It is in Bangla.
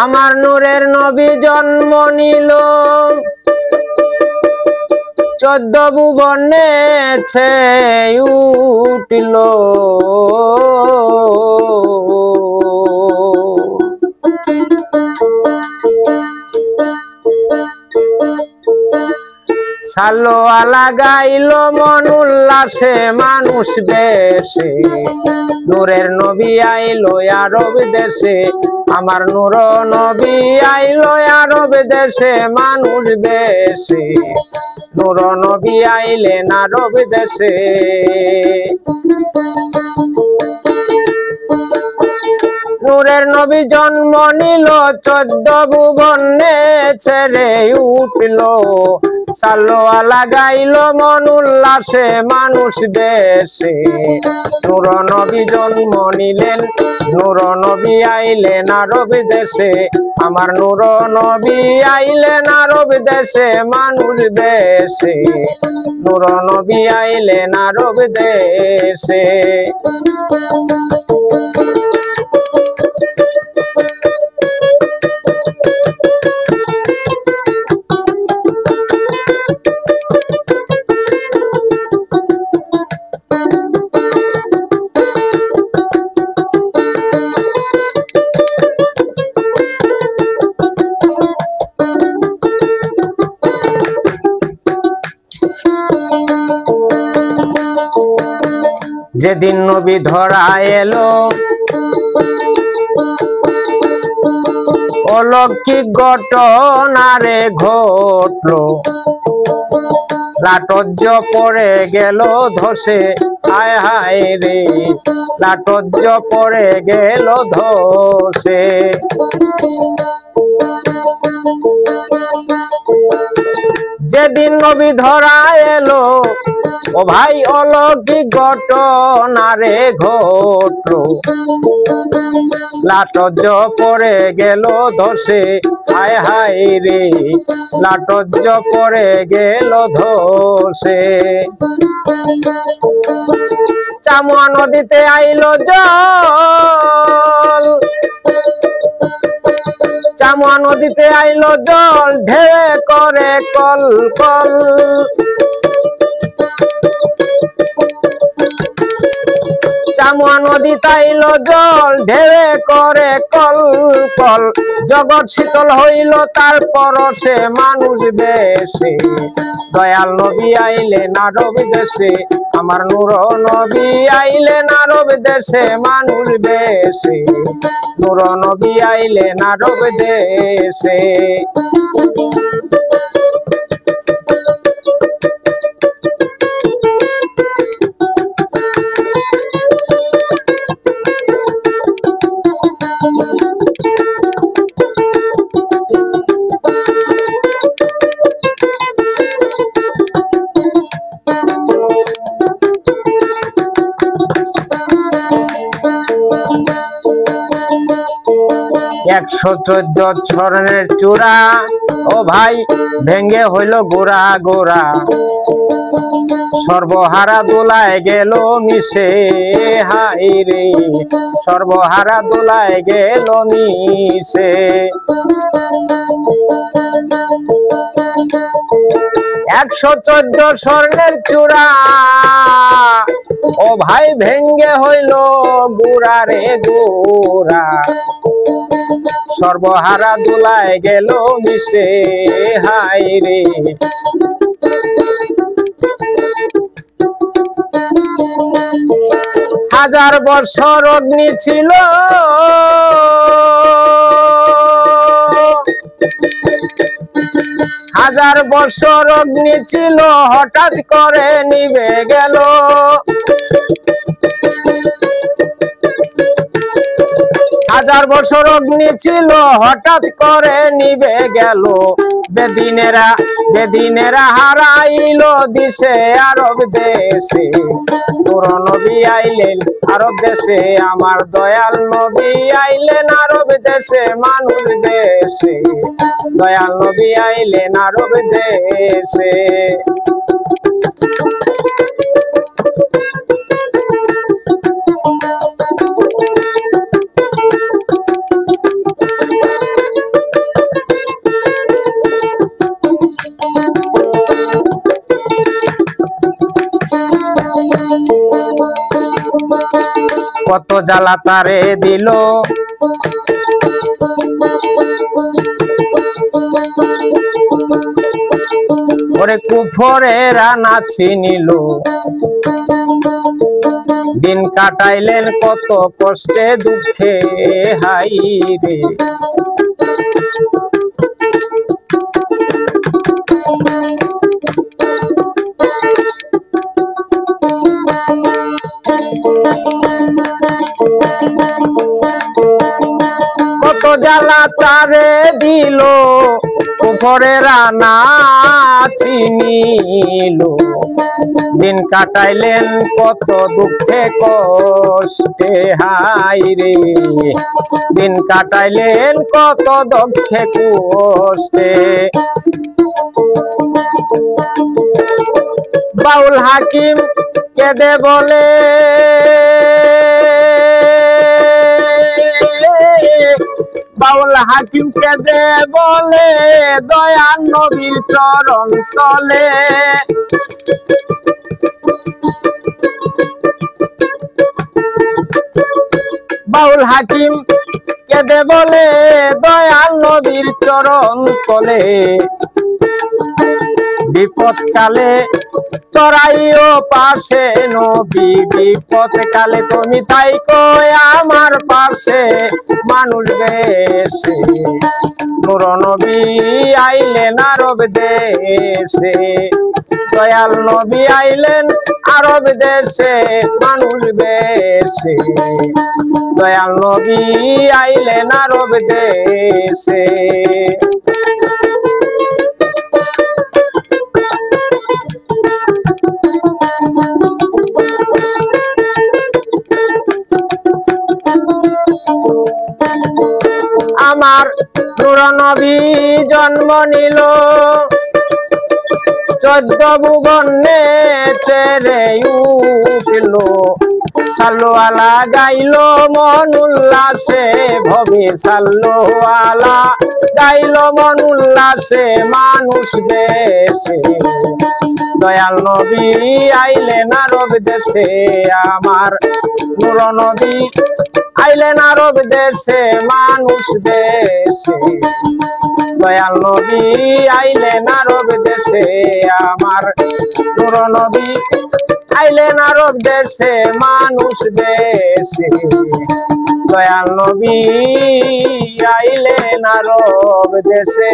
আমার নূরের নবী জন্ম নিল 14 ভুবনে ছেয়ে উঠল সালোয়ালা গাইল মন উল্লাসে মানুষ বেশে নূরের নবী আইলো আরব দেশে আমার নূর নবী আইলো আরব দেশে মানুষ বেশে নূর নবী আইলেন আরব দেশে নূরের নবী জন্ম নিল 14 ভুবনে ছেড়ে উঠল সালোয়ালা গাইল মন উল্লাসে মানুষ দেশে নূর নবী জন্ম নিলেন নূর নবী আইলেন আরব দেশে আমার নূর নবী আইলেন আরব দেশে মানুষ দেশে নূর নবী আইলেন আরব দেশে যেদিন নবী ধরা এলো অলৌকিক ঘটনা রে ঘটলো লাটজ্জ পড়ে গেল ধসে হায় হায় রে লাটজ্জ পড়ে গেল ধসে যেদিন নবী ধরা এলো ও ভাই অলৌকিক ঘটনা রে ঘটলো লাটজ্জ পড়ে গেল ধসে হায় হায় রে লাটজ্জ পড়ে গেল ধসে চামুয়া নদীতে আইলো জল চামুয়া নদীতে আইলো জল ঢেউ করে কল কল চামুয়া নদী তাইল জল ঢেউ করে কল কল জগৎ শীতল হইল তার পরশে মানুষ বেশে দয়াল নবী আইলেন আরব দেশে আমার নূর নবী আইলেন আরব দেশে মানুষ বেশে নূর নবী আইলেন আরব দেশে 114 চরণের চূড়া ও ভাই ভেঙ্গে হইল গোড়া গোড়া সর্বহারা দোলায় গেল মিশে হাই রে সর্বহারা দোলায় গেল মিশে 114 স্বর্ণের চূড়া ও ভাই ভেঙ্গে হইল গোড়া রে গোড়া সর্বহারা দোলায় গেল মিশে হাই রে হাজার বছর অগ্নি ছিল হাজার বছর অগ্নি ছিল হঠাৎ করে নিভে গেল হাজার বছর অগ্নি ছিল হঠাৎ করে নিভে গেল বেদিনেরা হারাইল দিশে আরব দেশে নূর নবী আইলেন আরব দেশে আমার দয়াল নবী আইলেন আরব দেশে মানুষ দেশে দয়াল নবী আইলেন আরব দেশে। কত জ্বালা তারে দিল ওরে কুফরের আনা ছিনিল, দিন কাটাইলেন কত কষ্টে দুঃখে হাই রে। কত জ্বালা তারে দিল কুফরের আনা ছিনিল, দিন কাটাইলেন কত দুঃখে কষ্টে হাই রে। দিন কাটাইলেন কত দুঃখে কষ্টে। বাউল হাকিম কেঁদে বলে বাউল হাকিম কেঁদে বলে দয়াল নবীর চরণ তলে। বাউল হাকিম কেঁদে বলে দয়াল নবীর চরণ তলে, বিপদ কালে তরাইও পাশে নবী, বিপদ কালে তুমি তাই কই আমার পাশে মানুষ বেশে। নূর নবী আইলেন আরব দেশে, দয়াল নবী আইলেন আরব দেশে মানুষ বেশে। দয়াল নবী আইলেন আরব দেশে। আমার নূর নবী জন্ম নিল 14 ভুবন ছেড়ে উঠল, সাল্লু আলা গাইল মন উল্লাসে ভবে, সাল্লু আলা গাইল মন উল্লাসে মানুষ দেশে। দয়াল নবী আইলেন আরব দেশে, আমার নূর নবী আইলেন আরব দেশে মানুষ দেশে। দয়াল নবী আইলেন আরব দেশে, আমার নূর নবী আইলেন আরব দেশে মানুষ দেশে। দয়াল নবী আইলেন আরব দেশে।